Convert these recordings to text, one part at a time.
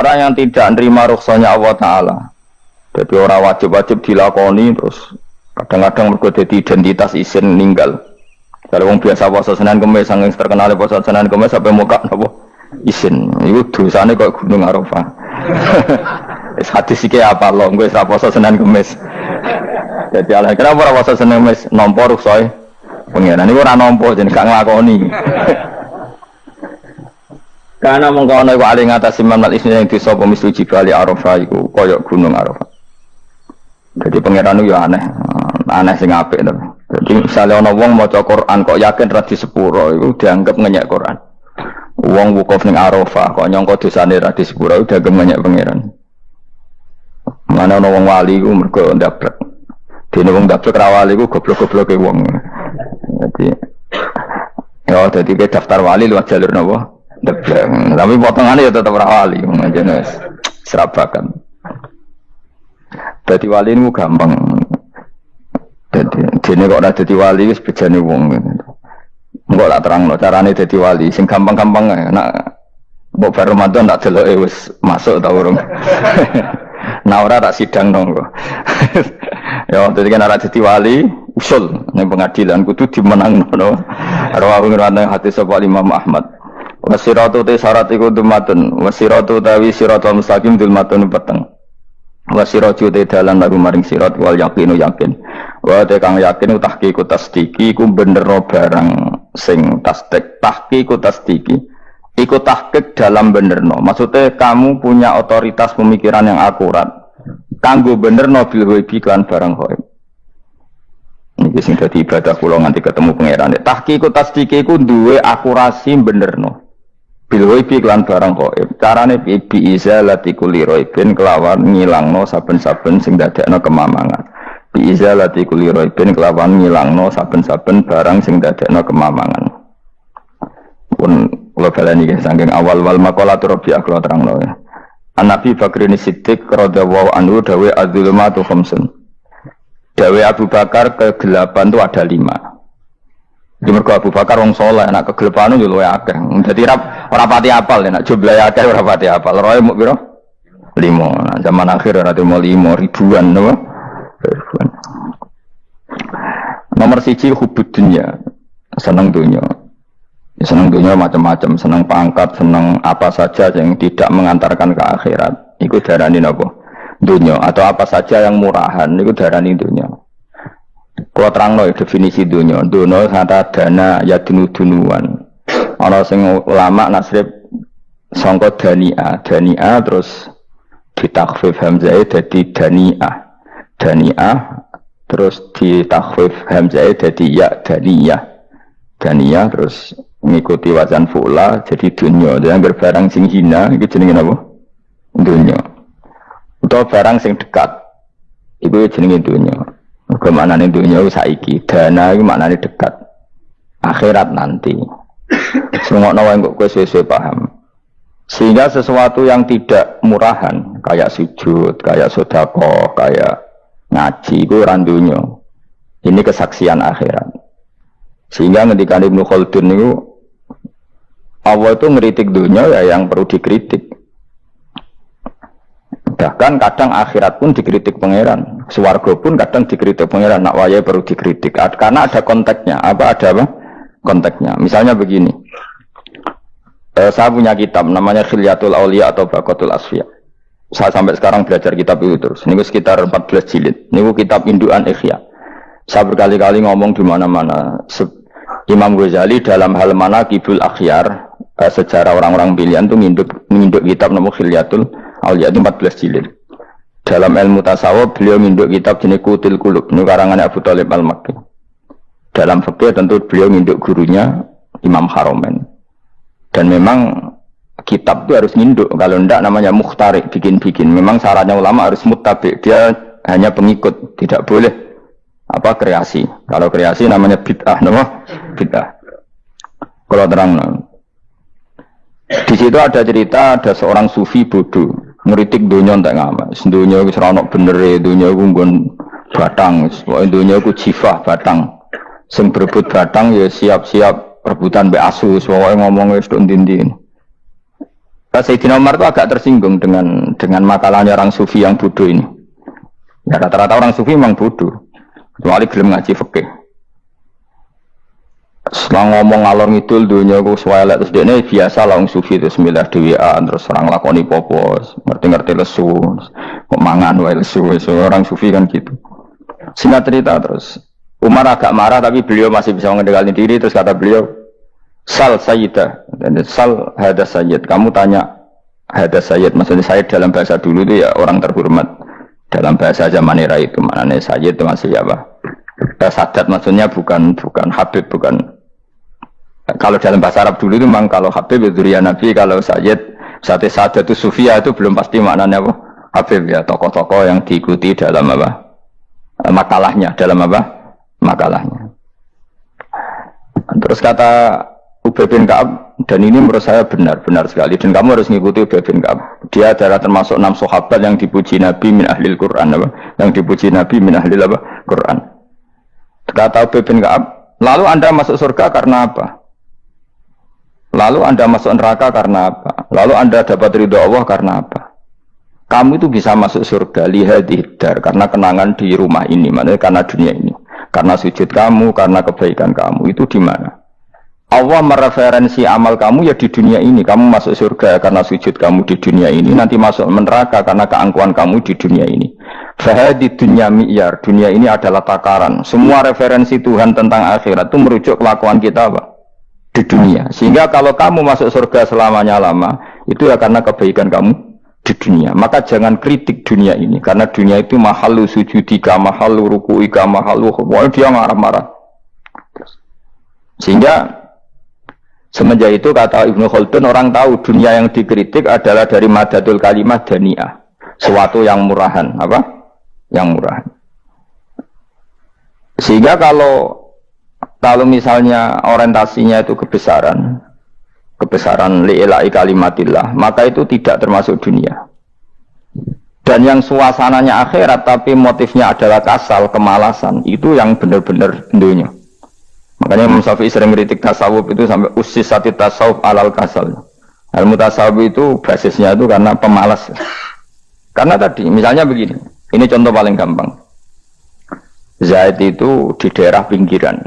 orang yang tidak menerima rukhsahnya Allah Ta'ala. Jadi orang wajib-wajib dilakoni terus kadang-kadang mergo dadi identitas isin ninggal. Kalau orang biasa puasa Senin Kamis saking terkenal puasa Senin Kamis sampai muka napa isin. Iku dosane kok Gunung Arafah. Wis hadis iki apa lho engko wis puasa Senin Kamis. Jadi ala kenapa ora puasa Senin Kamis nampa rukhsah pengiran niku ora nampa jeneng gak nglakoni. Karena mengkono iku ali ngatasi mamal isine yang disapa mislu jibali Arafah iku kaya Gunung Arafah. Jadi pangeran itu ya aneh sing apik to. Jadi misalnya ana wong maca Quran kok yakin ra di sepuro iku dianggap ngenyek Quran. Wong wukuf ning Arafah kok nyangka dosane ra di sepuro dianggap ngenyek pangeran. Mana ana wong wali iku mergo ndablek. Dene wong ndablek ra wali iku goblok-gobloke wong. Jadi ke daftar wali luwih jalur napa? Ndablek. Tapi potongane ya tetep ra wali, jenenge serabakan. Dadi wali niku gampang. Dene kok ora dadi wali wis bejane wong. Engko lak terangno carane dadi wali sing gampang-gampang ae. Nek mbok bar Ramadan tak deloke wis masuk ta urung. Nah ora tak sidang nang kok. Ya dadi kan ora dadi wali usul ning pengadilan kudu dimenangno. Rawahu ngene hati sapa Imam Ahmad. Wasiratu te syarat iku dumatun, wasiratu tawi siratal mustaqim dulmatun peteng. Wasiratu te dalan lagu maring sirat wal yaqinu yakin. Wa te kang yakin tahqiqu tasdiki iku bener barang sing tahqiqu tasdiki. Iku tahqiq dalam benerno. Maksudnya kamu punya otoritas pemikiran yang akurat. Kanggo benerno bil ghaibi kan barang ghaib. Niki sing dadi ibadah kula nganti ketemu pangeran. Tahqiqu tasdiki iku duwe akurasi benerno. Bil ghaibi lan barang ghaib. Carane bi izalati kulli ghaibin kelawan ngilangno saben-saben sing dadekno kemamangan. Bi izalati kulli ghaibin kelawan ngilangno saben-saben barang sing dadekno kemamangan. Pun kula baleni nggih saking awal wal maqalatur rabi'ah kula terangno ya. An-Nabi Bakrin Siddiq radhiyallahu anhu dawe adzulumatu khamsun. Dawe Abu Bakar kegelapan itu ada 5. Di mergo Abu Bakar wong saleh nek kegelapan yo luwih akeh. Dadi ora pati apal nek jumlahe akeh ora pati apal. Roe muk pira? 5. Nah, zaman akhir ora temu 5 ribuan napa? Ribuan. Nomor 1 hubud dunya. Seneng dunya. Senang dunia macam-macam, senang pangkat, senang apa saja yang tidak mengantarkan ke akhirat. Iku darani napa? Dunia atau apa saja yang murahan iku darani dunia. Kalau terangno definisi dunia, dunia kata dana ya dunuan. Ana sing ulama nasrib sangka dania terus ditakhfif hamzah dadi daniah terus ditakhfif hamzah dadi ya daniyah terus mengikuti wazan fu'la jadi dunya. Jadi barang sing hina itu jenenge apa? Dunya. Utawa barang sing dekat itu jenenge dunya. Mergo maknane dunya saiki, dana iku maknane dekat. Akhirat nanti. Semua wae kok kowe sesuai paham. Sehingga sesuatu yang tidak murahan kayak sujud, kayak sedekah, kayak ngaji itu ora dunya. Ini kesaksian akhirat. Sehingga ketika Ibnu Khaldun itu Allah itu ngeritik dunia ya yang perlu dikritik. Bahkan kadang akhirat pun dikritik pangeran, swarga pun kadang dikritik pangeran. Nak waya perlu dikritik karena ada konteksnya. Ada apa? Konteksnya. Misalnya begini. Saya punya kitab namanya Khilyatul Auliya atau Baqatul Asfiya. Saya sampai sekarang belajar kitab itu terus. Ini sekitar 14 jilid. Ini kitab indukan Ihya. Saya berkali-kali ngomong di mana-mana. Imam Ghazali dalam hal mana Kibul Akhyar sejarah orang-orang pilihan itu nginduk kitab nama Khilyatul Auliya itu 14 jilid. Dalam ilmu tasawuf beliau nginduk kitab jenis Qutil Qulub ini karangan Abu Thalib Al-Makki. Dalam fikih tentu beliau nginduk gurunya Imam Haromen. Dan memang kitab itu harus nginduk, kalau tidak namanya mukhtarik, bikin-bikin. Memang syaratnya ulama harus muttabi, dia hanya pengikut, tidak boleh kreasi. Kalau kreasi namanya bid'ah, bid'ah. Kalau terang, di situ ada cerita ada seorang sufi bodoh ngeritik dunia tak ngamas. Dunia itu seronok bener, dunia itu nggon batang, dunia itu jifah batang. Sing berebut batang ya siap-siap rebutan be asus, pokoknya ngomong wis tok ndi-ndi. Sayyidina Umar itu agak tersinggung dengan makalahnya orang sufi yang bodoh ini. Ya rata-rata orang sufi memang bodoh. Kecuali gelem ngaji fikih. Setelah ngomong ngalor ngidul dunia ku swelek terus dia biasa lah orang sufi terus milah dewean terus orang lakoni popos ngerti-ngerti lesu kok mangan wae lesu orang sufi kan gitu. Singkat cerita terus Umar agak marah tapi beliau masih bisa mengendalikan diri terus kata beliau sal sayyidah dan sal hada sayyid kamu tanya hada sayyid maksudnya sayyid dalam bahasa dulu itu ya orang terhormat dalam bahasa zaman era itu maknanya sayyid itu masih apa sadat maksudnya bukan habib bukan kalau dalam bahasa Arab dulu itu memang kalau habib itu ya Nabi kalau sayyid sadat itu sufia itu belum pasti maknanya apa habib ya tokoh-tokoh yang diikuti dalam apa makalahnya dalam apa makalahnya. Terus kata Ubay bin Ka'ab dan ini menurut saya benar sekali dan kamu harus mengikuti Ubay bin Ka'ab. Dia adalah termasuk 6 sahabat yang dipuji Nabi min ahlil Quran apa? Yang dipuji Nabi min ahlil apa? Quran. Kata Ubay bin Ka'ab, lalu Anda masuk surga karena apa? Lalu Anda masuk neraka karena apa? Lalu Anda dapat ridho Allah karena apa? Kamu itu bisa masuk surga lihadidar karena kenangan di rumah ini, maksudnya karena dunia ini. Karena sujud kamu, karena kebaikan kamu, itu di mana? Allah mereferensi amal kamu ya di dunia ini. Kamu masuk surga karena sujud kamu di dunia ini. Nanti masuk neraka karena keangkuhan kamu di dunia ini. Fahadi dunya mi'yar. Dunia ini adalah takaran. Semua referensi Tuhan tentang akhirat itu merujuk kelakuan kita apa? Di dunia. Sehingga kalau kamu masuk surga selamanya-lama, itu ya karena kebaikan kamu di dunia. Maka jangan kritik dunia ini. Karena dunia itu mahalu sujudika, mahalu ruku'ika, mahalu wah dia marah-marah. Sehingga semenjak itu kata Ibnu Khaldun orang tahu dunia yang dikritik adalah dari madatul kalimat dani'ah. Suatu yang murahan. Apa? Yang murahan. Sehingga kalau misalnya orientasinya itu kebesaran li'ilai kalimatillah, maka itu tidak termasuk dunia. Dan yang suasananya akhirat tapi motifnya adalah kasal, kemalasan, itu yang benar-benar dunia. Makanya Imam Syafi'i sering kritik tasawuf itu sampai usis sati tasawuf alal kasal. Ilmu tasawuf itu basisnya itu karena pemalas. Karena tadi misalnya begini, ini contoh paling gampang. Zaid itu di daerah pinggiran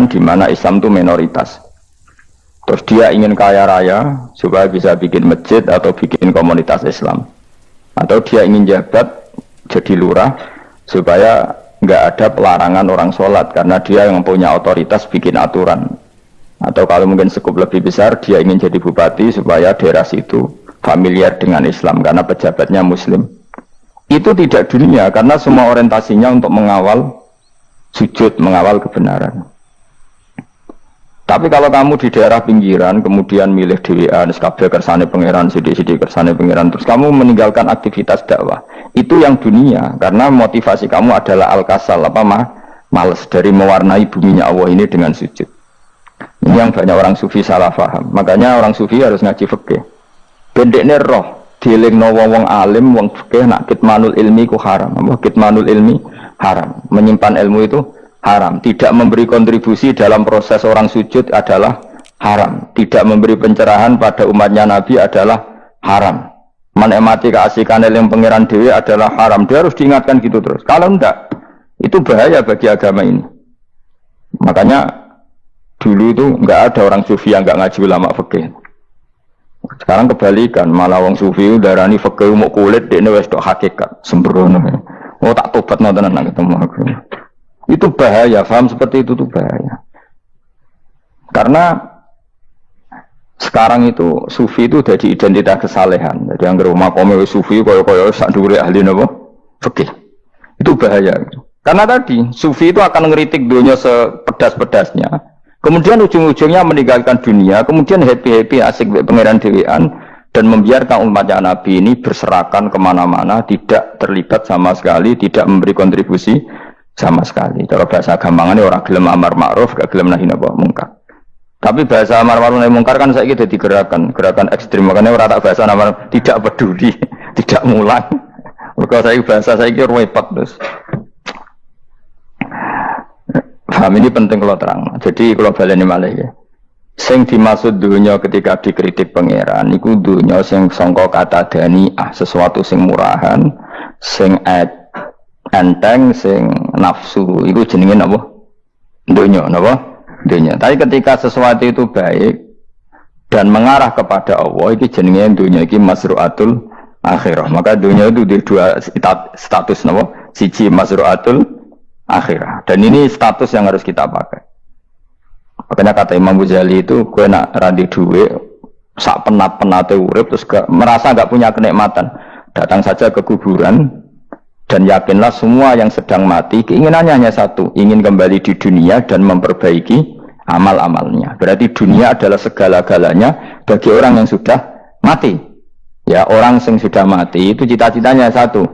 di mana Islam itu minoritas. Terus dia ingin kaya raya supaya bisa bikin masjid atau bikin komunitas Islam. Atau dia ingin jabat jadi lurah supaya nggak ada pelarangan orang sholat karena dia yang punya otoritas bikin aturan. Atau kalau mungkin skup lebih besar dia ingin jadi bupati supaya daerah situ familiar dengan Islam karena pejabatnya Muslim. Itu tidak dunia karena semua orientasinya untuk mengawal sujud, mengawal kebenaran. Tapi kalau kamu di daerah pinggiran, kemudian milih dewean, kabeh kersane pangeran, sidik-sidik kersane pangeran, terus kamu meninggalkan aktivitas dakwah, itu yang dunia, karena motivasi kamu adalah al-kasal, males dari mewarnai buminya Allah ini dengan sujud. Ini yang banyak orang sufi salah paham. Makanya orang sufi harus ngaji fikih. Bendekne roh, dilingno wong alim, wong fikih nak kitmanul ilmi ku haram. Kitmanul ilmi haram. Menyimpan ilmu itu haram. Tidak memberi kontribusi dalam proses orang sujud adalah haram. Tidak memberi pencerahan pada umatnya Nabi adalah haram. Menikmati keasikan yang pangeran dewi adalah haram. Dia harus diingatkan gitu terus. Kalau enggak, itu bahaya bagi agama ini. Makanya dulu itu enggak ada orang sufi yang enggak ngaji ulama fikih. Sekarang kebalikan, malah wong sufi darani fikih mau kulit dekne wis tok hakikat sembrono. Oh tak tobat nonton nang ketemu aku. Itu bahaya, paham seperti itu tuh bahaya. Karena sekarang itu sufi itu jadi identitas kesalehan. Jadi yang rumah kome sufi koyo sak dhuwure ahli napa? Fikih. Itu bahaya. Karena tadi sufi itu akan ngeritik dunia sepedas-pedasnya. Kemudian ujung-ujungnya meninggalkan dunia, kemudian happy-happy asik pangeran dewean dan membiarkan umatnya Nabi ini berserakan kemana-mana, tidak terlibat sama sekali, tidak memberi kontribusi sama sekali. Kalau bahasa gampangannya orang gelem amar ma'ruf, gak gelem nahi mungkar. Tapi bahasa amar ma'ruf nahi mungkar kan saya gitu gerakan ekstrim. Makanya orang tak bahasa amar tidak peduli, tidak mulang. Kalau saya bahasa saya kira repot terus. Paham ini penting kalau terang. Jadi kalau baleni malih ya. Sing dimaksud dunya ketika dikritik pangeran iku dunya sing sangka kata daniah, sesuatu sing murahan, sing enteng, sing nafsu. Iku jenenge napa? Dunya, napa? Dunya. Tapi ketika sesuatu itu baik dan mengarah kepada Allah, iki jenenge dunya iki masru'atul akhirah. Maka dunya itu di dua status napa? Siji masru'atul akhirah. Dan ini status yang harus kita pakai. Makanya kata Imam Ghazali itu, gue nak randi duit, sak penat-penatnya urip, terus merasa gak punya kenikmatan. Datang saja ke kuburan, dan yakinlah semua yang sedang mati, keinginannya hanya satu, ingin kembali di dunia dan memperbaiki amal-amalnya. Berarti dunia adalah segala-galanya bagi orang yang sudah mati. Ya, orang yang sudah mati itu cita-citanya satu,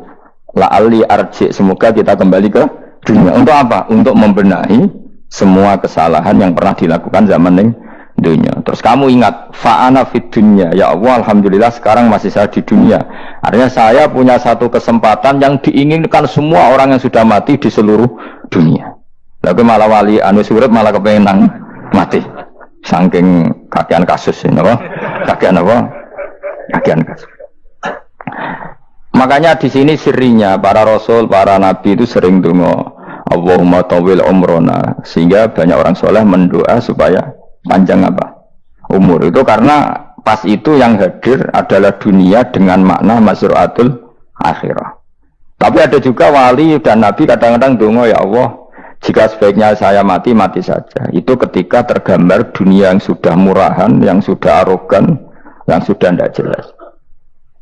la'ali arji, semoga kita kembali ke dunia. Untuk apa? Untuk membenahi semua kesalahan yang pernah dilakukan zaman ning dunia. Terus kamu ingat, fa'ana fid dunya, ya Allah, alhamdulillah sekarang masih saya di dunia. Artinya saya punya satu kesempatan yang diinginkan semua orang yang sudah mati di seluruh dunia. Lalu malah wali anu surut malah kepengen mati. Saking kakean kasus ini, apa? Kakean apa? Kakean kasus. Makanya di sini sirinya para rasul, para nabi itu sering donga Allahumma tawil umrona, sehingga banyak orang soleh mendoa supaya panjang apa? Umur. Itu karena pas itu yang hadir adalah dunia dengan makna masru'atul akhirah. Tapi ada juga wali dan nabi kadang-kadang donga, ya Allah, jika sebaiknya saya mati, mati saja. Itu ketika tergambar dunia yang sudah murahan, yang sudah arogan, yang sudah tidak jelas.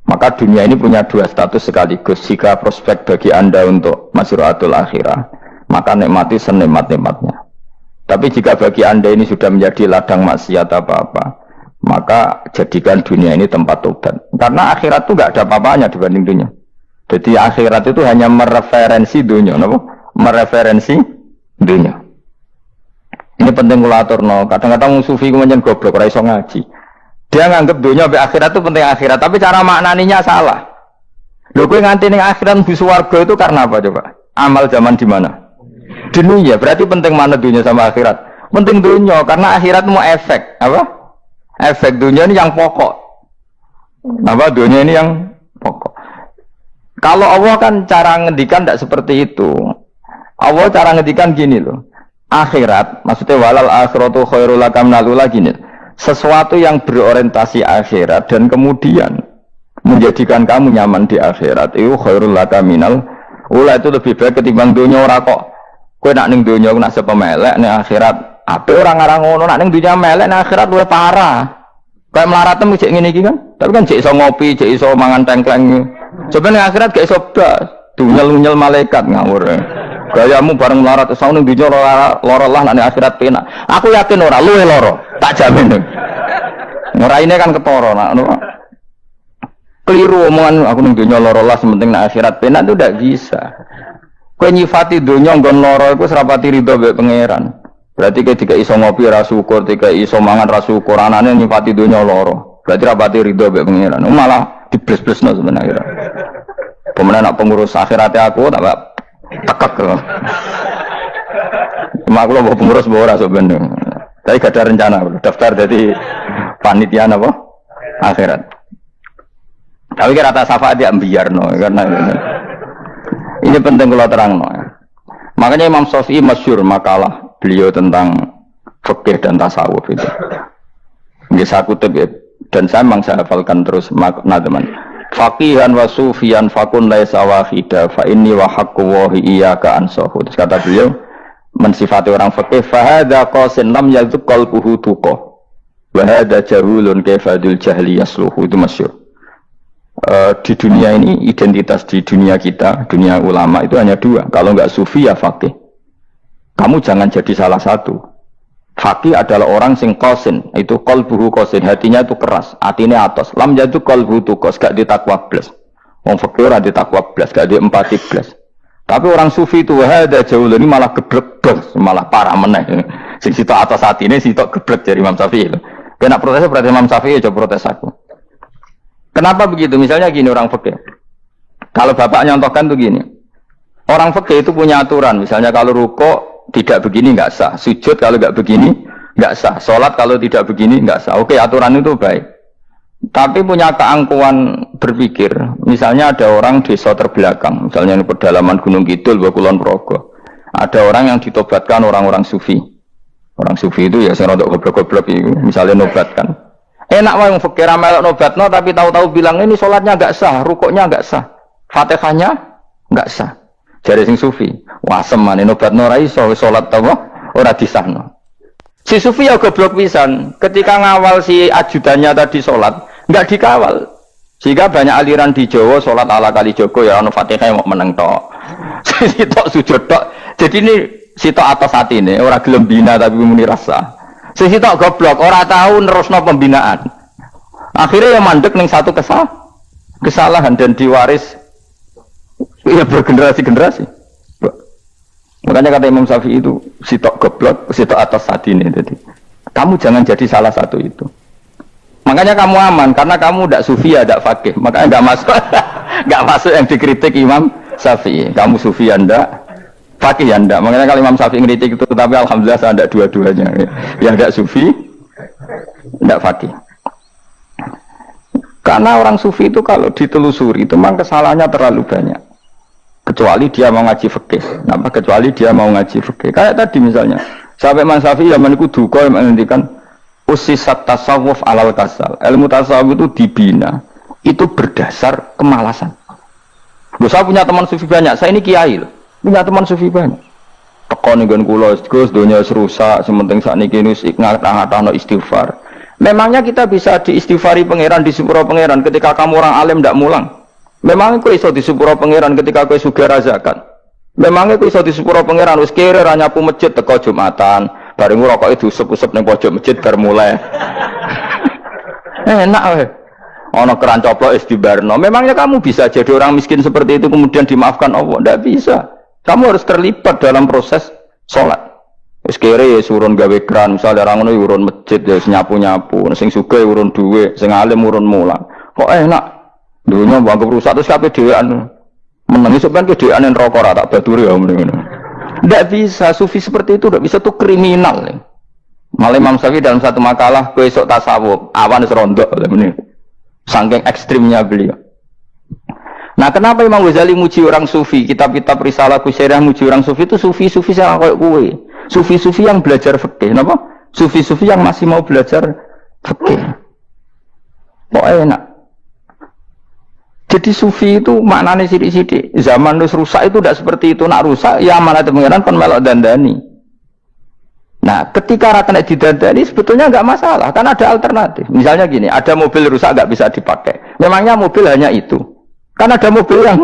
Maka dunia ini punya dua status sekaligus. Jika prospek bagi Anda untuk masru'atul akhirah, maka nikmati senikmat-nikmatnya. Tapi jika bagi Anda ini sudah menjadi ladang maksiat apa-apa, maka jadikan dunia ini tempat tobat. Karena akhirat itu nggak ada apa-apanya dibanding dunia. Jadi akhirat itu hanya mereferensi dunia, mereferensi dunia. Ini penting kula aturno. Kadang-kadang sufi kemudian goblok, ora iso ngaji. Dia nganggep dunia sampai akhirat itu penting akhirat, tapi cara maknaninya salah. Lho kowe nganti ning akhirat mlebu swarga itu karena apa coba? Amal zaman di mana? Dunia. Berarti penting mana dunia sama akhirat? Penting dunia karena akhirat mau efek, apa? Efek dunia ini yang pokok. Apa dunia ini yang pokok. Kalau Allah kan cara ngendikan tidak seperti itu. Allah cara ngendikan gini loh. Akhirat, maksudnya walal akhiratu khairul laka minal ula gini. Sesuatu yang berorientasi akhirat dan kemudian menjadikan kamu nyaman di akhirat itu khairul laka minal ula, itu lebih baik ketimbang dunia. Ora kok kowe nak ning dunia nak sepemelek ning akhirat ape orang ngarang ngono, nak ning dunia melek ning akhirat luwih parah. Kayak melarat cek ngene iki kan. Tapi kan cek iso ngopi, cek iso mangan tengkleng. Coba ning akhirat gak iso blas, dunyel-dunyel malaikat ngawur. Gayamu bareng melarat iso ning dunia lara lah nak ning akhirat penak. Aku yakin ora luwih lara, tak jamin. Ngeraine kan ketara nak keliru omongan aku ning dunia lara lah sementing nak akhirat penak itu ndak bisa. Kowe nyifati dunia nggon lara iku serapati ridho mbek pangeran. Berarti ketika iso ngopi ra syukur, ketika iso mangan ra syukur, anane nyifati dunia lara. Berarti rapati ridho mbek pangeran. Malah dibles-blesno sebenarnya. Pemenang nak pengurus akhiratnya aku tak tekek. Cuma aku lo pengurus ora sebenarnya. Tapi gak ada rencana daftar jadi panitia apa? Akhirat. Tapi kira rata syafaat dia biarno karena ini penting kalau terang. Makanya Imam Syafi'i masyhur makalah beliau tentang fikih dan tasawuf itu. Nggih saya kutip ya, dan saya memang saya hafalkan terus makna teman. Faqihan wa sufiyan fakun laisa wahida fa inni wa haqqu wa iyyaka ansahu. Terus kata beliau mensifati orang fikih fa hadza qasin lam yazq qalbuhu tuqa. Wa hadza jahulun kaifadul jahli yasluhu, itu masyhur. Di dunia ini, identitas di dunia kita, dunia ulama itu hanya dua. Kalau enggak sufi ya faqih. Kamu jangan jadi salah satu. Faqih adalah orang sing qasin, itu qalbuhu qasin, hatinya itu keras, hatinya atos. Lam jadu qalbuhu tuqas, gak ditakwa blas. Wong faqih ora ditakwa blas, gak di empati blas. Tapi orang sufi itu ada jauh ini malah geblek blas, malah parah meneh. Sing sitok atas hatine sitok geblek dari Imam Syafi'i. Kena protes berarti Imam Syafi'i coba protes aku. Kenapa begitu? Misalnya gini orang fikih. Kalau bapak nyontohkan tuh gini. Orang fikih itu punya aturan. Misalnya kalau ruko tidak begini nggak sah. Sujud kalau nggak begini nggak sah. Sholat kalau tidak begini nggak sah. Oke, aturan itu baik. Tapi punya keangkuhan berpikir. Misalnya ada orang desa terbelakang, misalnya di pedalaman Gunung Kidul, Kulon Progo. Ada orang yang ditobatkan orang-orang sufi. Orang sufi itu ya saya rodok goblok-goblok itu, misalnya nobatkan. Enak wae wong fakir melok nobatno tapi tahu-tahu bilang ini sholatnya nggak sah, rukuknya nggak sah, Fatihahnya nggak sah. Jare sing sufi, wah semane nobatno ora iso sholat apa ora disahno. Si sufi ya goblok pisan, ketika ngawal si ajudannya tadi sholat nggak dikawal. Sehingga banyak aliran di Jawa sholat ala kali Joko ya ono Fatihah mau meneng tok. Sitok sujud tok. Jadi ini sitok atas hati ini orang gelem bina tapi muni rasa. Sitok goblok ora tahu nerusno pembinaan. Akhirnya yang mandek ning satu kesalahan dan diwaris ya bergenerasi-generasi. Makanya kata Imam Syafi'i itu sitok goblok, sitok atas hati ini. Jadi kamu jangan jadi salah satu itu. Makanya kamu aman karena kamu tidak sufi ya, tidak fakih. Makanya nggak masuk, nggak masuk yang dikritik Imam Syafi'i. Kamu sufi ya ndak, fakih ya ndak. Makanya kalau Imam Syafi'i kritik itu, tapi alhamdulillah saya tidak dua-duanya. Yang tidak sufi, tidak fakih. Karena orang sufi itu kalau ditelusuri itu memang kesalahannya terlalu banyak. Kecuali dia mau ngaji fikih. Kenapa? Kecuali dia mau ngaji fikih. Kayak tadi misalnya, sampai Imam Syafi'i zaman itu duka yang menghentikan usisat tasawuf alal kasal. Ilmu tasawuf itu dibina itu berdasar kemalasan. Loh, saya punya teman sufi banyak. Saya ini kiai loh. Punya teman sufi banyak. Tekon nggon kula Gus donya rusak, sementing sakniki nus ngatah-ngatahno istighfar. Memangnya kita bisa diistighfari pangeran di sepuro pangeran ketika kamu orang alim ndak mulang? Memangnya kok iso di sepuro pangeran ketika kowe sugih zakat? Memangnya kok iso di sepuro pangeran wis kere ra nyapu masjid teko Jumatan? Bareng rokok itu usep-usep ning pojok masjid bar mulai. Enak weh. Ana keran coplok istibarno. Memangnya kamu bisa jadi orang miskin seperti itu kemudian dimaafkan Allah? Tidak bisa. Kamu harus terlibat dalam proses sholat. Wis kere ya urun gawe keran, misalnya orang ngono urun masjid ya nyapu-nyapu, sing sugih urun dhuwit, sing alim urun mulang. Kok enak? Dunya mbok rusak terus kabeh dhewean. Menengi sampean kedhewean neraka ra tak baturi ya ngono. Tidak bisa, sufi seperti itu tidak bisa, itu kriminal. Malah Imam Syafi'i dalam satu makalah besok tasawuf, awan serondok, saking ekstrimnya beliau. Nah, kenapa Imam Ghazali muji orang sufi? Kitab-kitab Risalah Kusairiyah muji orang sufi itu sufi-sufi yang kayak kue, sufi-sufi yang belajar fikih, kenapa? Sufi-sufi yang masih mau belajar fikih. Kok enak? Jadi sufi itu maknanya sidik-sidik. Zaman terus rusak itu tidak seperti itu. Nak rusak, ya mana pengiran kan melok dandani. Nah, ketika rakyat didandani sebetulnya nggak masalah, kan ada alternatif. Misalnya gini, ada mobil rusak nggak bisa dipakai. Memangnya mobil hanya itu. Kan ada mobil yang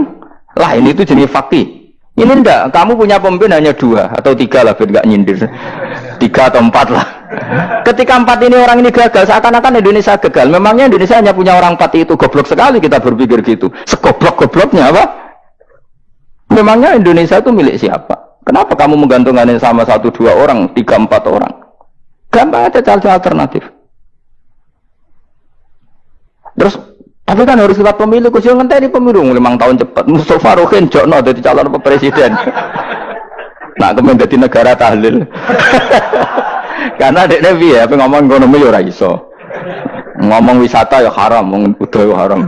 lain itu jenis fakih. Ini enggak, kamu punya pemimpin hanya 2 atau 3 lah, biar nggak nyindir. 3 atau 4 lah. Ketika 4 ini orang ini gagal, seakan-akan Indonesia gagal. Memangnya Indonesia hanya punya orang 4 itu, goblok sekali kita berpikir gitu. Segoblok-gobloknya apa? Memangnya Indonesia itu milik siapa? Kenapa kamu menggantungkannya sama 1-2 orang, 3-4 orang? Gampang ada cara alternatif. Terus, tapi kan harus lewat pemilu, khusus ngenteni pemilu 5 tahun cepat. Mustafa Rohin jokno jadi calon presiden. Nah, kemudian jadi negara tahlil. Karena dek Nabi ya, ngomong ekonomi ya ora iso. Ngomong wisata ya haram, ngomong budaya ya haram.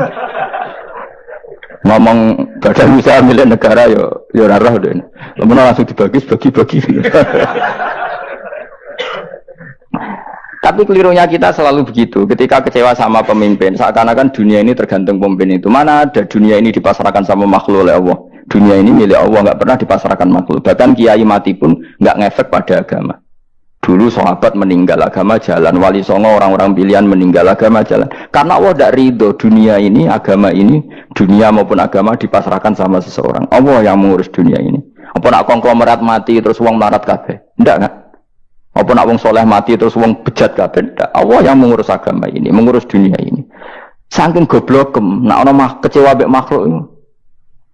Ngomong badan usaha milik negara ya ora roh deh. Langsung dibagi-bagi. Tapi kelirunya kita selalu begitu. Ketika kecewa sama pemimpin, seakan-akan dunia ini tergantung pemimpin itu. Mana ada dunia ini dipasarkan sama makhluk oleh Allah. Dunia ini milik Allah, nggak pernah dipasarkan makhluk. Bahkan kiai mati pun nggak ngefek pada agama. Dulu sahabat meninggal agama jalan, wali songo orang-orang pilihan meninggal agama jalan. Karena Allah tidak ridho dunia ini, agama ini, dunia maupun agama dipasrahkan sama seseorang. Allah yang mengurus dunia ini. Apa nak konglomerat mati terus wong melarat kabeh? Enggak kan? Apa nak wong soleh mati terus wong bejat kabeh? Enggak. Allah yang mengurus agama ini, mengurus dunia ini. Saking goblokem, nak ono kecewa mek makhluk itu.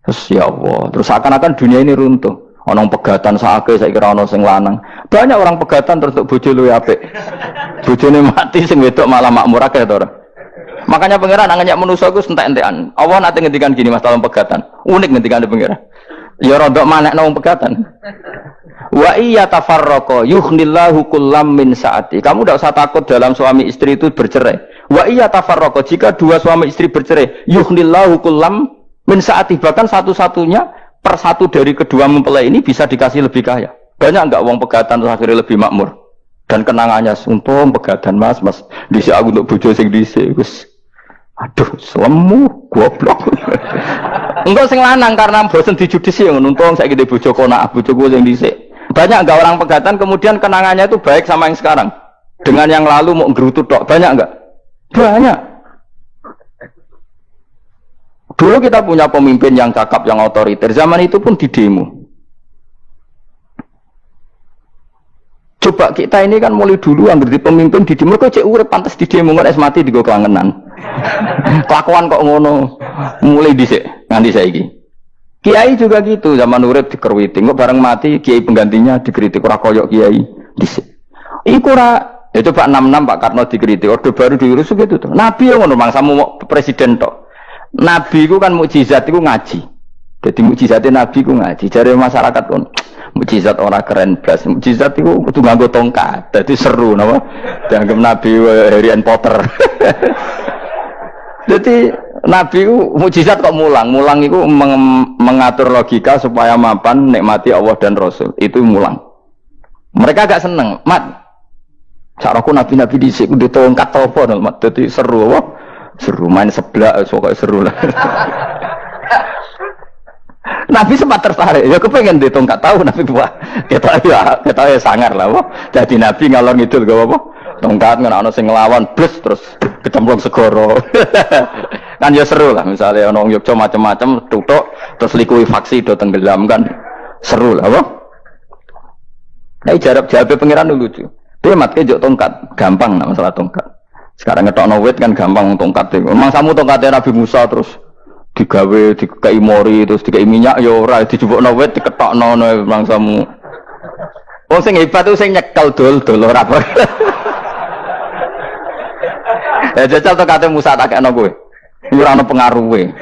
Terus ya Allah, terus seakan-akan dunia ini runtuh. Orang pegatan saake saya kira ono sing lanang. Banyak orang pegatan terus untuk bojo luwih apik. Bojone mati sing wedok malah makmur akeh to ora. Makanya pangeran anganyak manusa iku entek-entekan. Allah nate ngendikan gini masalah pegatan. Unik ngendikane pangeran. Ya rodok manekno wong pegatan. Wa iya tafarraqa yughnillahu kullam min saati. Kamu tidak usah takut dalam suami istri itu bercerai. Wa iya tafarraqa, jika dua suami istri bercerai, yughnillahu kullam min saati, bahkan satu-satunya per satu dari kedua mempelai ini bisa dikasih lebih kaya. Banyak enggak wong pegatan terus akhirnya lebih makmur. Dan kenangannya untung pegatan Mas dhisik aku untuk bojo sing dhisik wis. Aduh, selemu goblok. Enggak sing lanang karena bosen dijudisi yang untung saiki di bojo konak bojoku sing dhisik. Banyak enggak orang pegatan kemudian kenangannya itu baik sama yang sekarang. Dengan yang lalu mau ngerutut tok, banyak enggak? Banyak. Dulu kita punya pemimpin yang cakap, yang otoriter. Zaman itu pun di demo. Coba kita ini kan mulai dulu yang di pemimpin di demo, kok cek urip pantas di demo kan es mati di kelangenan. Kelakuan kok ngono. Mulai dhisik nganti saiki. Kiai juga gitu, zaman urip dikerwiti, kok bareng mati kiai penggantinya dikritik ora koyok kiai dhisik. Iku ora ya coba 66 Pak Karno dikritik, orde baru diurus gitu tuh. Nabi yang ngono mangsamu presiden tok. Nabi ku kan mukjizat iku ngaji. Jadi mukjizatnya Nabi ku ngaji. Jare masyarakat kon mukjizat orang keren blas. Mukjizat iku kudu nganggo tongkat. Dadi seru napa? Dianggap Nabi Harry Potter. Jadi Nabi ku mukjizat kok mulang. Mulang iku mengatur logika supaya mapan nikmati Allah dan Rasul. Itu mulang. Mereka agak seneng, Mat. Caraku Nabi-nabi dhisik kudu tongkat apa to, Mat. Dadi seru apa? Seru main seblak pokoknya seru lah. Nabi sempat tertarik, ya kepengen ditongkat tahu Nabi buah. Kita ya sangar lah, wah. Jadi Nabi ngalor ngidul gak apa? Tongkat nggak ono sing ngelawan, blus terus kecemplung segoro. Kan ya seru lah, misalnya ono Yogyo macam-macam, tutuk terus likuifaksi do tenggelam kan, seru lah, wah. Nah jawab pengiran dulu lucu. Dia matke jok tongkat, gampang lah masalah tongkat. Sekarang ngetokno wit kan gampang tongkat itu. Memang samu tongkatnya Nabi Musa terus digawe dikei mori terus dikei minyak ya ora dijupukno wit diketokno memang samu. Wong sing hebat itu sing nyekel dol ora apa. Ya jajal tongkate Musa tak kena kowe. Ora ono pengaruhe.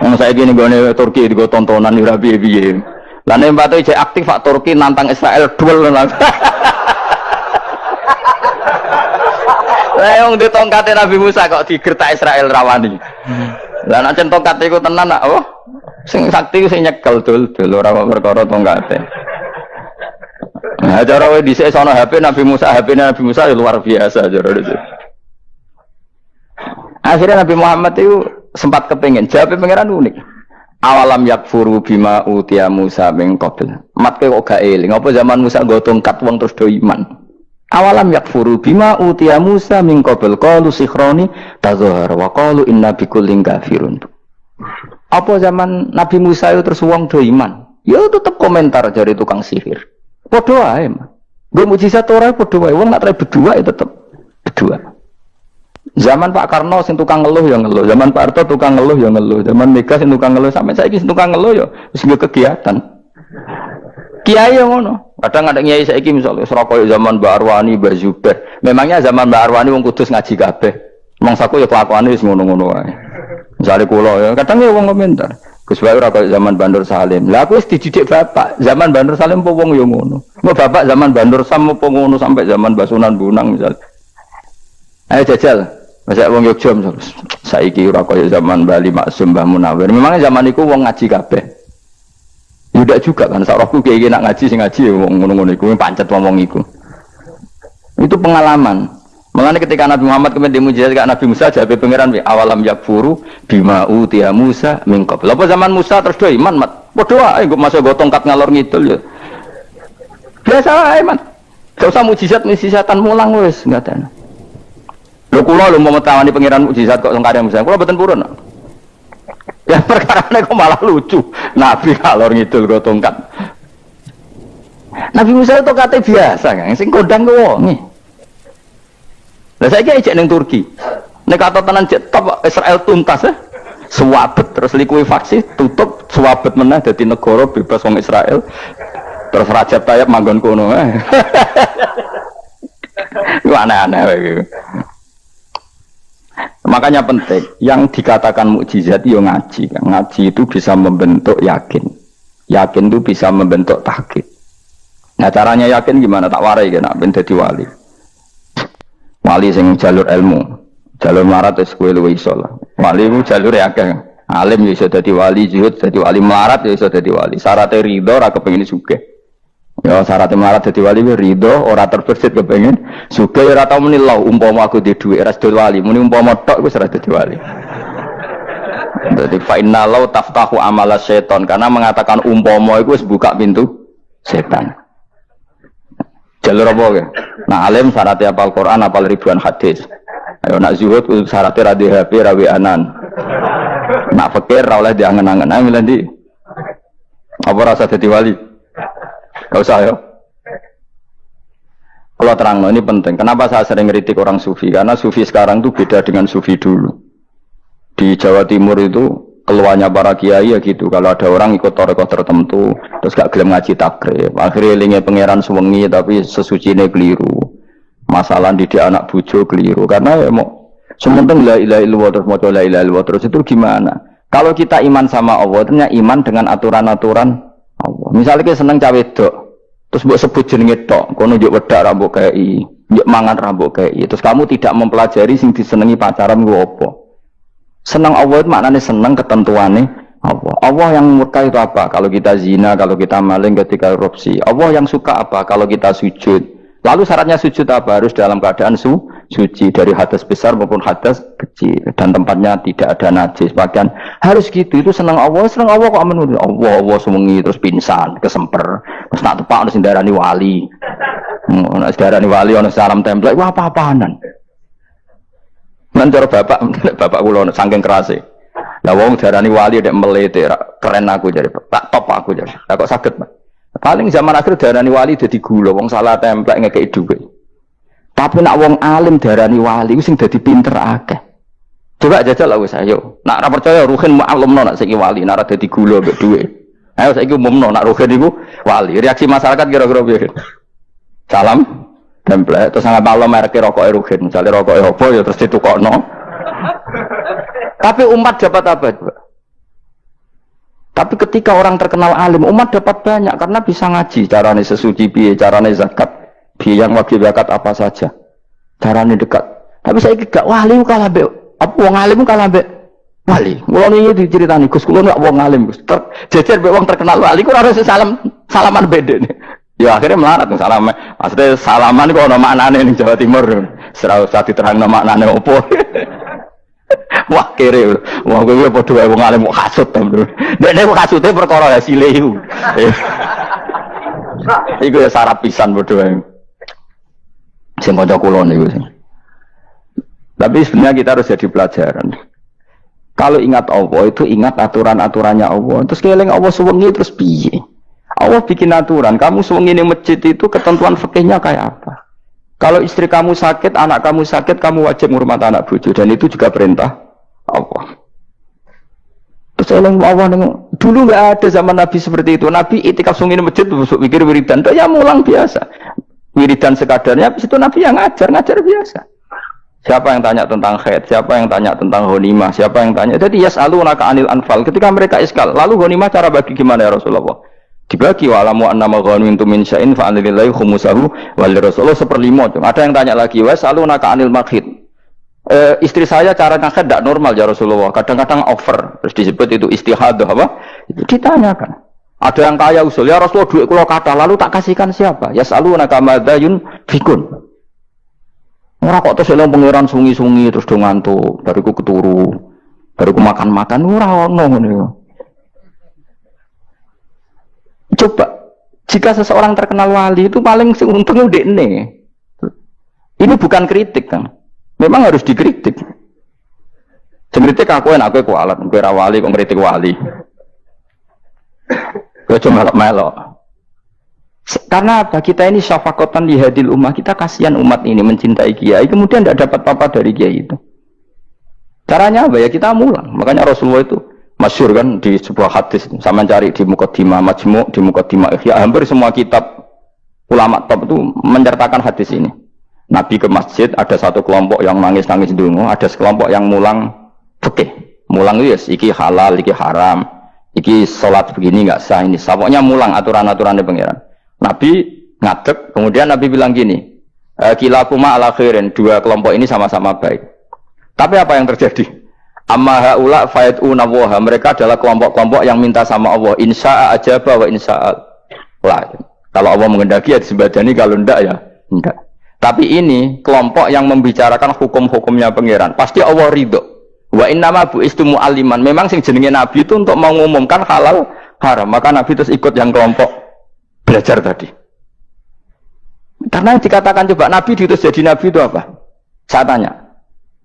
Wong saiki ning gone Turki digo tontonan ora piye-piye. Lah nek mbate jek aktif Pak Turki nantang Israel duel lah. Lah wong di tongkate Nabi Musa kok digertak Israel rawani. Lah nek tongkate iku tenan nak oh sing sakti sing nyekel dul ora perkara tongkate. Nah cara wae dhisik sono HP Nabi Musa, HP-ne Nabi Musa ya luar biasa cara itu. Akhirnya Nabi Muhammad itu sempat kepengin jawab pangeran unik. Awalam yakfuru bima utiya Musa min qabl. Matke kok gak eling apa zaman Musa nggo tongkat wong terus do iman. Awalam yakfuru bima utiya Musa min qabl qalu sikhroni tazahara wa qalu inna bikullin kafirun. Apa zaman Nabi Musa itu terus wong do iman? Ya tetep komentar dari tukang sihir. Padha wae. Nggo mujizat ora padha wae wong nak berdua ya tetep berdua. Zaman Pak Karno sing tukang ngeluh ya ngeluh, zaman Pak Harto tukang ngeluh ya ngeluh, zaman Mega sing tukang ngeluh sampai saiki sing tukang ngeluh ya wis kegiatan. Kiai yang ngono. Kadang ada kiai saiki misalnya Surabaya zaman Mbak Arwani, Mbak Zubair. Memangnya zaman Mbak Arwani wong kudus ngaji kabeh. Mangsaku ya kelakuane wis ngono-ngono wae. Misale kula ya kadang ya wong komentar. Gus Bayu ora kaya zaman Bandur Salim. Lah aku wis dididik bapak. Zaman Bandur Salim apa wong ya ngono. Mbok bapak zaman Bandur Sam apa ngono sampai zaman Basunan Bunang misal. Ayo jajal. Masa wong Yogyo saiki ora kaya zaman Bali Maksum Mbah Munawir. Memangnya zaman iku wong ngaji kabeh. Tidak juga kan, sarahku kayak nak ngaji sing ngaji ya ngono-ngono iku pancet ngomong iku. Itu pengalaman. Mulane ketika Nabi Muhammad kemudian dimujizat ke Nabi Musa jabe pangeran awalam yakfuru bima utiya Musa min qabl. Apa zaman Musa terus do iman mat. Padha ae nggo masuk go tongkat ngalor ngidul ya. Biasa ae mat. Gak usah mujizat-mujizatan mulang wis ngatane. Lho kula lho mau tawani pangeran mujizat kok sing karya Musa. Kula mboten purun. Ya perkara ini kok malah lucu. Nabi kalor ngidul go tongkat. Nabi Musa itu kate biasa kan, sing kondang ku wonge. Lah saiki ejek ning Turki. Nek kata tenan cek top Israel tuntas ya. Suwabet terus likuifaksi tutup suwabet meneh dadi negara bebas wong Israel. Terus Rajab Tayyip manggon kono. Ku aneh-aneh iki. Makanya penting, yang dikatakan mukjizat yo ngaji. Ngaji itu bisa membentuk yakin. Yakin itu bisa membentuk tahqiq. Nah caranya yakin gimana? Tak warai kan ben dadi wali. Wali sing jalur ilmu, jalur melarat wis kowe luwih iso lah. Wali ku jalur akeh. Alim ya iso dadi wali, zuhud dadi wali, melarat ya iso dadi wali. Syaratnya ridho ora kepengin sugih. Ya syaratnya melarat dadi wali ridho ora terbersit kepengin sugih ora tau muni lho umpama aku di dhuwit ora dadi wali, muni umpama tok wis ora dadi wali. Jadi fa inna law taftahu amala syaiton karena mengatakan umpama itu wis buka pintu setan. Jalur apa ya? Nah alim syaratnya hafal Quran, hafal ribuan hadis. Ayo nak zuhud syaratnya ra HP, ra WA-an. Nak fakir ra oleh diangen-angen. Ayo milih apa rasa dadi wali? Gak usah ya. Kalau terang ini penting. Kenapa saya sering kritik orang sufi? Karena sufi sekarang itu beda dengan sufi dulu. Di Jawa Timur itu keluarnya para kiai ya gitu. Kalau ada orang ikut toreko tertentu, terus gak gelem ngaji takrib, akhirnya elinge pangeran suwengi tapi sesucine keliru. Masalah didik anak bojo keliru. Karena ya mau sementing la ilaha illallah terus maca la ilaha illallah terus itu gimana? Kalau kita iman sama Allah, ternyata iman dengan aturan-aturan Allah. Misalnya kita seneng cawe wedok, terus mbok sebut jenenge tok, kono njuk wedak ra mbok kei, njuk mangan ra mbok kei. Terus kamu tidak mempelajari sing disenengi pacaran ku apa? Senang Allah itu maknanya senang ketentuannya Allah. Allah yang murka itu apa? Kalau kita zina, kalau kita maling, ketika korupsi. Allah yang suka apa? Kalau kita sujud. Lalu syaratnya sujud apa? Harus dalam keadaan suci dari hadas besar maupun hadas kecil dan tempatnya tidak ada najis. Bahkan harus gitu. Itu senang Allah kok aman. Allah semengi terus pingsan, kesemper. Terus nak tepak harus darani wali. Nak darani wali ono salam template. Wah apa-apaanan. Mentor bapak kula saking kerase. Lah wong darani wali nek melete keren aku jare. Tak top aku jare. Lah kok saged, Pak. Paling zaman akhir darani wali dadi gula, wong salah templek ngekeki dhuwit. Tapi nak wong alim darani wali ku sing dadi pinter akeh. Coba jajal lah wis ayo. Nak ora percaya Ruhin mu'allimno nak saiki wali, nak ora dadi gula mbek dhuwit. Ayo saiki umumno nak Ruhin iku wali. Reaksi masyarakat kira-kira piye? Salam template terus sangat malam merek rokok Ruhin, misalnya rokok apa ya terus ditukokno. Tapi umat dapat apa? Tapi ketika orang terkenal alim, umat dapat banyak karena bisa ngaji, carane sesuci piye, carane zakat, piye yang wajib zakat apa saja, carane dekat. Tapi saya gak wali kalah mbek apa wong alim kalah mbek wali. Kula niki diceritani Gus, kula nek wong alim Gus, jejer mbek wong terkenal wali ku ora salaman beda nih. Ya akhirnya melarat salam. Maksudnya salaman kok ana maknane ning Jawa Timur. Ora usah diterangno maknane opo. Wah kere. Wong kowe padha wae wong alim kok kasut to, Bro. Nek kok kasute perkara hasile iku. Iku ya sarap pisan padha wae. Sing kanca kula niku sing. Tapi sebenarnya kita harus jadi pelajaran. Kalau ingat Allah itu ingat aturan-aturannya Allah. Terus keling Allah suwengi terus piye? Allah bikin aturan, kamu suwengi ning masjid itu ketentuan fikihnya kayak apa? Kalau istri kamu sakit, anak kamu sakit, kamu wajib ngurmat anak bojo dan itu juga perintah Allah. Terus eling Allah dulu nggak ada zaman Nabi seperti itu. Nabi itikaf suwengi ning masjid terus pikir wiridan, itu ya mulang biasa. Wiridan sekadarnya, habis itu Nabi yang ngajar biasa. Siapa yang tanya tentang haid, siapa yang tanya tentang ghanimah, siapa yang tanya. Jadi yas'alunaka 'anil anfal. Ketika mereka iskal, lalu ghanimah cara bagi gimana ya Rasulullah? Dibagi wa'lamu annama ghanimtum min syai'in fa anlillahi khumusahu wal rasulullah 1/5. Ada yang tanya lagi, wa salunaka 'anil makhid. Istri saya cara ngakad tidak normal ya Rasulullah. Kadang-kadang over. Terus disebut itu istihadah apa? Itu ditanyakan. Ada yang kaya usul, ya Rasulullah duit kula kathah lalu tak kasihkan siapa? Ya salunaka madzayun fikun. Ora kok terus eling pangeran sungi-sungi terus do ngantuk, bariku keturu, bariku makan-makan ora ono ngene. Coba, jika seseorang terkenal wali itu paling untung udah ini. Ini bukan kritik kan. Memang harus dikritik. Kritik aku kualat, aku wali, aku kritik wali. Gue cuma melok. Karena apa? Kita ini syafakotan di hadil ummah, kita kasihan umat ini mencintai kiai, kemudian tidak dapat apa-apa dari kiai itu. Caranya apa ya? Kita mulang. Makanya Rasulullah itu masyhur kan di sebuah hadis, sama cari di Muqaddimah Majmu', di Muqaddimah Ihya, hampir semua kitab ulama top itu menyertakan hadis ini. Nabi ke masjid, ada satu kelompok yang nangis-nangis dungu, ada sekelompok yang mulang fikih. Mulang itu ya iki halal, iki haram. Iki sholat begini nggak sah ini. Pokoknya mulang aturan-aturannya pangeran. Nabi ngadeg, kemudian Nabi bilang gini, kilakuma ala khairin, dua kelompok ini sama-sama baik. Tapi apa yang terjadi? Amma haula fayatuna waha, mereka adalah kelompok-kelompok yang minta sama Allah. Insya'a ajaba wa insya'a la. Kalau Allah mengendaki ya disembadani, kalau ndak ya ndak. Tapi ini kelompok yang membicarakan hukum-hukumnya pangeran. Pasti Allah ridho. Wa innama bu'istu mu'alliman. Memang sing jenenge Nabi itu untuk mengumumkan halal haram. Maka Nabi terus ikut yang kelompok belajar tadi. Karena dikatakan coba Nabi diutus jadi Nabi itu apa? Saya tanya.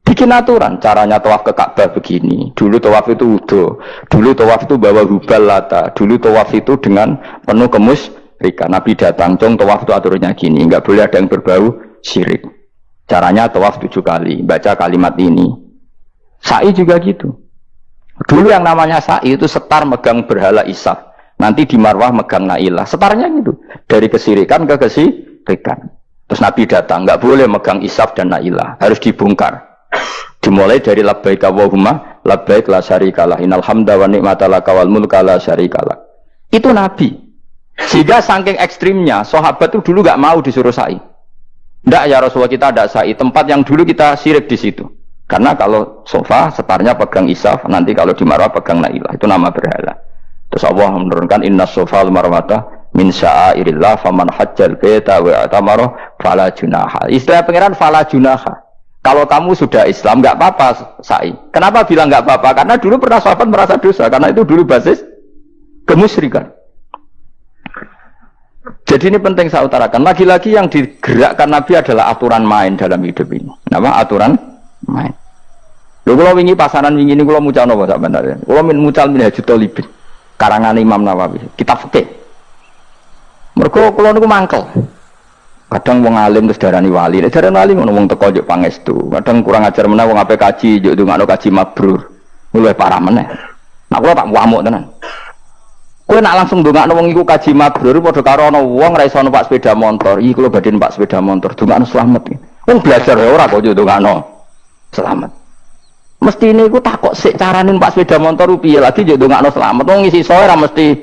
Bikin aturan. Caranya tawaf ke Ka'bah begini. Dulu tawaf itu wudu. Dulu tawaf itu bawa hubal lata. Dulu tawaf itu dengan penuh kemusyrikan. Nabi datang, cung tawaf itu aturannya gini. Enggak boleh ada yang berbau syirik. Caranya tawaf 7 kali. Baca kalimat ini. Sa'i juga gitu. Dulu yang namanya sa'i itu setar megang berhala Isaf. Nanti di Marwah megang Nailah. Setarnya gitu. Dari kesirikan ke kesirikan. Terus Nabi datang. Nggak boleh megang Isaf dan Nailah. Harus dibongkar. Dimulai dari labbaik Allahumma labbaik la syarikalah. Innal hamda wa ni'mata laka wal mulka la syarikalah. Itu Nabi. Sehingga saking ekstrimnya. Sahabat itu dulu nggak mau disuruh sa'i. Nggak ya Rasulullah, kita ada sa'i. Tempat yang dulu kita syirik di situ. Karena kalau sofa setarnya pegang Isaf, nanti kalau di Marwah pegang Nailah, itu nama berhala. Terus Allah menurunkan inna sofa al-marwata min sya'airillah faman hajjal baita wa atamara fala junaha. Istilah pangeran fala junaha. Kalau kamu sudah Islam nggak apa-apa sa'i. Kenapa bilang nggak apa-apa? Karena dulu pernah sahabat merasa dosa, karena itu dulu basis kemusyrikan. Jadi ini penting saya utarakan. Lagi-lagi yang digerakkan Nabi adalah aturan main dalam hidup ini. Nama aturan main. Lho kula wingi pasaran wingi niku kula mucal napa sak bener. Kula mucal Minhajul Thalibin. Karangan Imam Nawawi, kitab fikih. Mergo kula niku mangkel. Kadang wong alim terus darani wali. Nek darani wali ngono wong teko njuk pangestu. Kadang kurang ajar meneh wong ape kaji njuk ndongakno kaji mabrur. Luwih parah meneh. Nah kula tak wamuk tenan. Kowe nak langsung ndongakno wong iku kaji mabrur padha karo ana wong ra iso numpak sepeda motor. Iki kula badhe numpak sepeda motor, ndongakno slamet. Wong belajar ya ora kok njuk ndongakno selamat. Mesti ini aku takut sik carane numpak sepeda motor piye lagi njuk ndongakno selamat. Wong ngisi iso ora mesti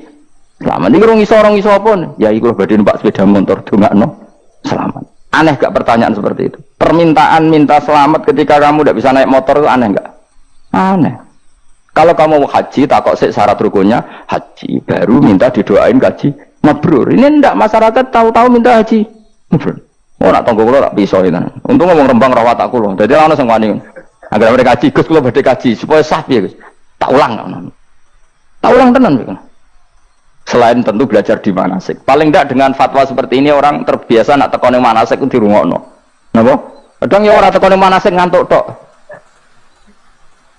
selamat. Iki rong iso pun. Ya iku badhe numpak sepeda motor ndongakno selamat. Aneh gak pertanyaan seperti itu? Permintaan minta selamat ketika kamu tidak bisa naik motor itu aneh gak? Aneh. Kalau kamu mau haji takut sik syarat rukunnya haji, baru minta didoain haji mabrur. Ini ndak masyarakat tahu-tahu minta haji mabrur. Oh nak tonggo kula tak piso itu. Untung ngomong Rembang rawat aku lho. Dadi ana sing wani. Agar mereka kaji, Gus kula badhe kaji supaya sah piye Gus. Tak ulang. Tak ulang tenan Gus. Selain tentu belajar di manasik. Paling tidak dengan fatwa seperti ini orang terbiasa nak tekone manasik ku dirungokno. Napa? Kadang ya ora tekone manasik ngantuk tok.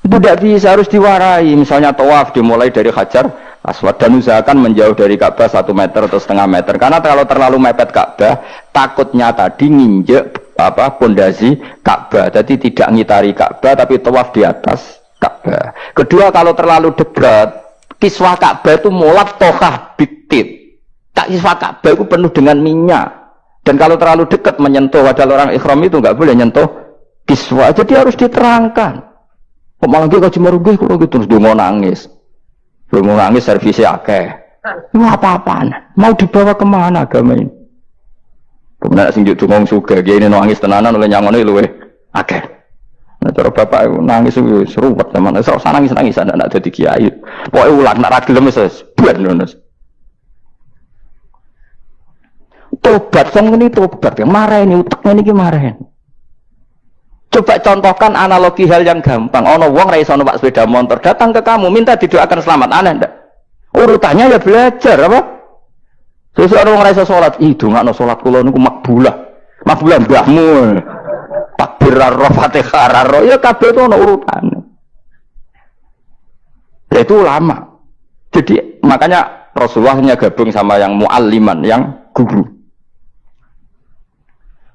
Itu tidak bisa, harus diwarai. Misalnya tawaf dimulai dari Hajar Aswad dan usahakan menjauh dari Ka'bah 1 meter atau setengah meter. Karena kalau terlalu mepet Ka'bah, takutnya tadi nginjek pondasi Ka'bah. Jadi tidak ngitari Ka'bah tapi tawaf di atas Ka'bah. Kedua, kalau terlalu dekat, kiswah Ka'bah itu mulat tohah bitit. Tak kiswah Ka'bah itu penuh dengan minyak. Dan kalau terlalu dekat menyentuh wajah orang ikhram itu nggak boleh nyentuh kiswah. Jadi harus diterangkan. Kok malah gue kaji merugi kalau gitu terus dia mau nangis. Belum nangis servisnya akeh. Ini apa-apaan? Mau dibawa kemana agama ini? Kemudian sing juk ngomong suga, dia ini nangis tenanan oleh nyangon itu akeh. Nah cara bapak nangis itu seruat teman. Saya nangis anak jadi kiai. Pokoknya ulang nak ragilem itu buat nulis. Tobat, song ini tobat. Yang marah ini utaknya ini gimana? Coba contohkan analogi hal yang gampang. Ono wong ra iso numpak sepeda motor datang ke kamu minta didoakan selamat, aneh ndak? Urutannya ya belajar apa? Seseorang ra iso salat, dongakno salat kula niku makbulah. Makbulah mbahmu. Takbir ar-Fatihah ar ya kabeh itu ono urutane. Itu ulama. Jadi makanya Rasulullah hanya gabung sama yang mualliman, yang guru.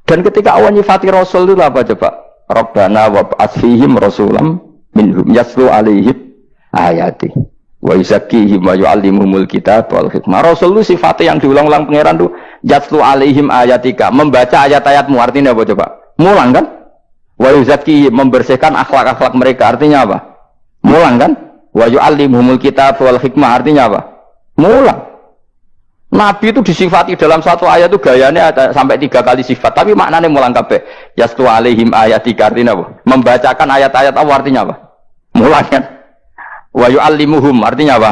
Dan ketika Allah nyifati Rasul itu apa coba? Rabbana wa ba'athihim rasulam minhum yaslu alaihim ayati wa yuzakkihim wa yu'allimuhumul kitab wal hikmah. Rasul itu sifatnya yang diulang-ulang pangeran itu yaslu alaihim ayatika, membaca ayat-ayatmu. Artinya apa coba? Mulang kan? Wa yuzakkihim, membersihkan akhlak-akhlak mereka. Artinya apa? Mulang kan? Wa yu'allimuhumul kitab wal hikmah artinya apa? Mulang. Nabi itu disifati dalam satu ayat itu gayanya ada sampai 3 kali sifat, tapi maknanya mulang kabeh. Yastu alaihim ayatika artinya apa? Membacakan ayat-ayat Allah artinya apa? Mulang kan? Wa yu'allimuhum artinya apa?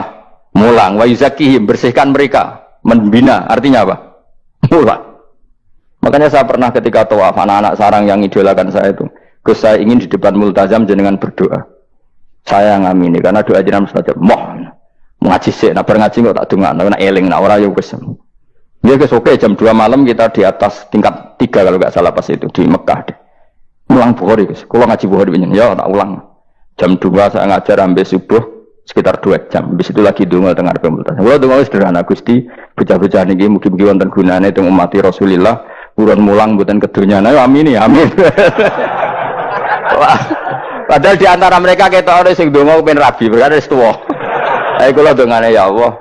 Mulang. Wa yuzakkihim bersihkan mereka, membina artinya apa? Mulang. Makanya saya pernah ketika tawaf anak-anak sarang yang idolakan saya itu, Gus saya ingin di depan multazam jenengan berdoa. Saya ngamini karena doa jenengan mustajab. Ngaji sih, nah ngaji kok tak dengar, nah eling, nah orang yang kesem. Ya guys, oke jam 2 malam kita di atas tingkat 3 kalau nggak salah pas itu di Mekah deh. Ulang Bukhari guys, kalau ngaji Bukhari begini, ya tak ulang. Jam 2 saya ngajar sampai subuh sekitar 2 jam. Habis itu lagi dungal tengah pemultasan. Kalau dungal sederhana Gusti, bocah-bocah niki mugi-mugi wonten gunane teng umati Rasulillah, urun mulang mboten kedunya. Nah, amin ya, amin. Padahal di antara mereka kita ada sing donga pengen rabi, berkata tuwa. Ayo kula dongane ya Allah.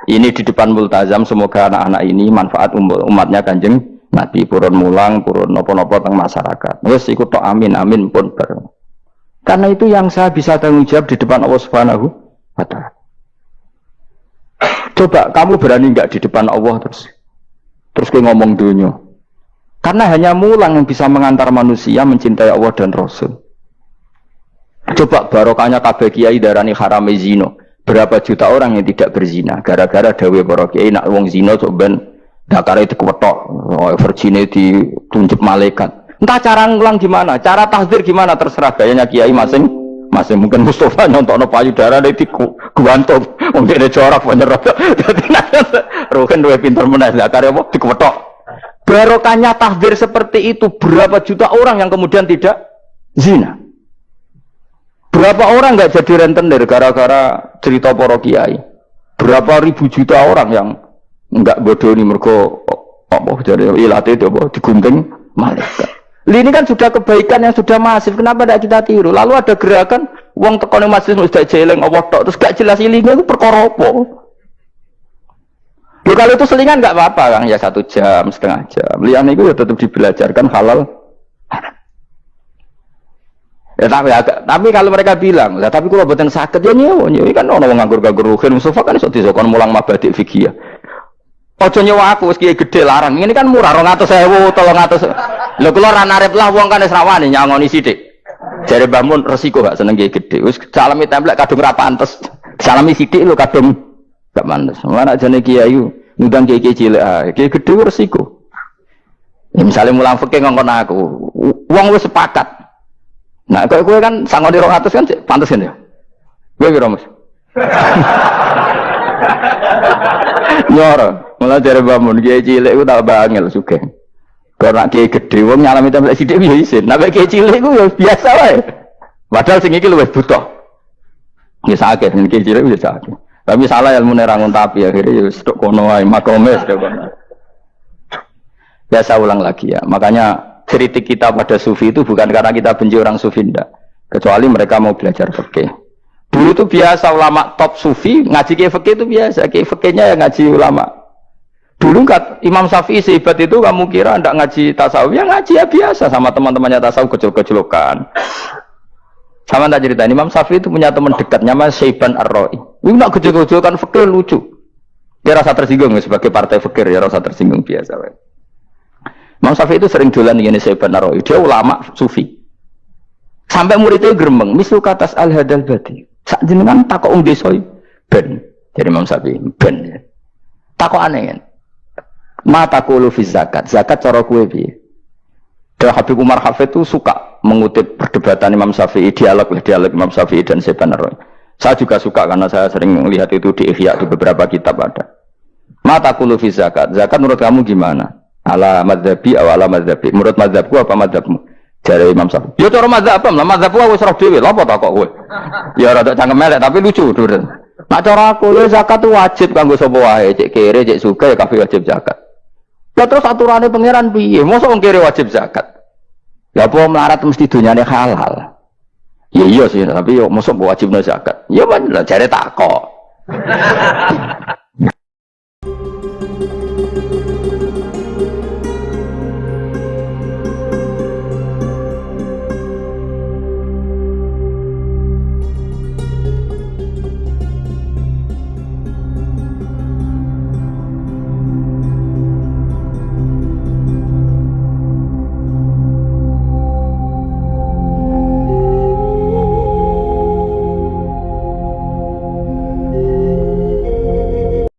Ini di depan multazam semoga anak-anak ini manfaat umatnya Kanjeng Nabi purun mulang, purun napa-napa teng masyarakat. Wis iku tok amin amin pun bareng. Karena itu yang saya bisa tanggung jawab di depan Allah Subhanahu wa taala. Coba kamu berani enggak di depan Allah terus ke ngomong dunia. Karena hanya mulang yang bisa mengantar manusia mencintai Allah dan Rasul. Coba barokahnya kabeh kiai darani harame zina. Berapa juta orang yang tidak berzina gara-gara dawe para kiai nak wong zina sok ben dakare dikewetok, virgine ditunjuk malaikat. Entah cara ngulang gimana, cara tahdzir gimana terserah gayanya kiai masing-masing. Mungkin Mustafa nyontokno payudara nek diguantung, wong dene jorok penyerot. Dadi rohen duwe pinter meneh dakare apa dikewetok. Barokahnya tahdzir seperti itu berapa juta orang yang kemudian tidak zina. Berapa orang nggak jadi rentenir gara-gara cerita para kiai? Berapa ribu juta orang yang nggak bodoni mergo apa jadi ilate itu apa digunting malaikat. Ini kan sudah kebaikan yang sudah masif. Kenapa tidak kita tiru? Lalu ada gerakan uang tekone masjid sudah jeleng apa tok terus gak jelas ilinge itu perkara apa? Loh, kalau itu selingan nggak apa-apa Kang ya 1 jam, setengah jam. Liyane itu ya tetap dibelajarkan halal. Ya, tapi kalau mereka bilang, lah tapi kalau buatan sakit ya nyewa kan orang nganggur-nganggur ruhin Mustafa kan iso disokon mulang mabadik fikih. Ojo nyewa aku wis kiye gede larang. Ini kan murah 200.000, 300. Lho kula ora narep lah wong kan wis rawani nyangoni sithik. Jare Mbah Mun resiko gak seneng kiye gede. Wis salami templek kadung ra pantes. Salami sithik lho kadung gak pantes. Mana jane kiai ngundang kiye cilik ae. Kiye gede resiko. Ya misalnya mulang fikih ngongkon aku. Wong wis sepakat. Nah, kalau gue kan sangat di 200 kan pantas kan ya? Gue kira mas. Nyoro, malah dari bangun kiai cilik gue tak bangil suka. Karena kiai gede, gue nyalami tempat sidik bisa isin. Nah, kiai cilik gue biasa lah. Padahal sing iki luwih butuh. Ya sakit, kiai cilik bisa sakit. Tapi salah ilmu nerangun tapi akhirnya ya sedok kono wae makome sedok kono. Biasa ulang lagi ya. Makanya kritik kita pada sufi itu bukan karena kita benci orang sufi enggak. Kecuali mereka mau belajar fikih. Dulu itu biasa ulama top sufi ngaji kiai fikih itu biasa. Kiai fikihnya yang ngaji ulama. Dulu kan Imam Syafi'i sehebat itu kamu kira enggak ngaji tasawuf? Ya ngaji ya biasa sama teman-temannya tasawuf kecil-kecilokan. Sama tak cerita Imam Syafi'i itu punya teman dekat namanya Syaiban Ar-Ra'i. Ini nak kecil-kecilokan fikih lucu. Dia rasa tersinggung sebagai partai fikih ya rasa tersinggung biasa. Imam Syafi'i itu sering dolan ngene Syaiban Ar-Ra'i. Dia ulama sufi. Sampai muridnya gremeng, misal katas al-hadal bati. Sak jenengan takok wong desa ben. Jadi Imam Syafi'i ben. Takok aneh kan. Ma taqulu fi zakat. Zakat cara kowe piye? Dan Habib Umar Hafid itu suka mengutip perdebatan Imam Syafi'i, dialog Imam Syafi'i dan Syaiban Ar-Ra'i. Saya juga suka karena saya sering melihat itu di Ihya di beberapa kitab ada. Ma taqulu fi zakat. Zakat menurut kamu gimana? Ala madzhabi atau ala madzhabi. Menurut madzhabku apa madzhabmu? Jare Imam Syafi'i. Ya cara madzhab apa? Madzhabku wis roh dhewe. Lha apa tak kok kowe? Ya rada cangkem elek tapi lucu durun. Nek cara aku zakat itu wajib kanggo sapa wae, cek kere, cek sugih ya kabeh wajib zakat. Ya terus aturane pangeran piye? Mosok wong kere wajib zakat. Ya apa melarat mesti dunyane halal. Ya iya sih, tapi yo mosok wajibna zakat. Ya men jare tak kok.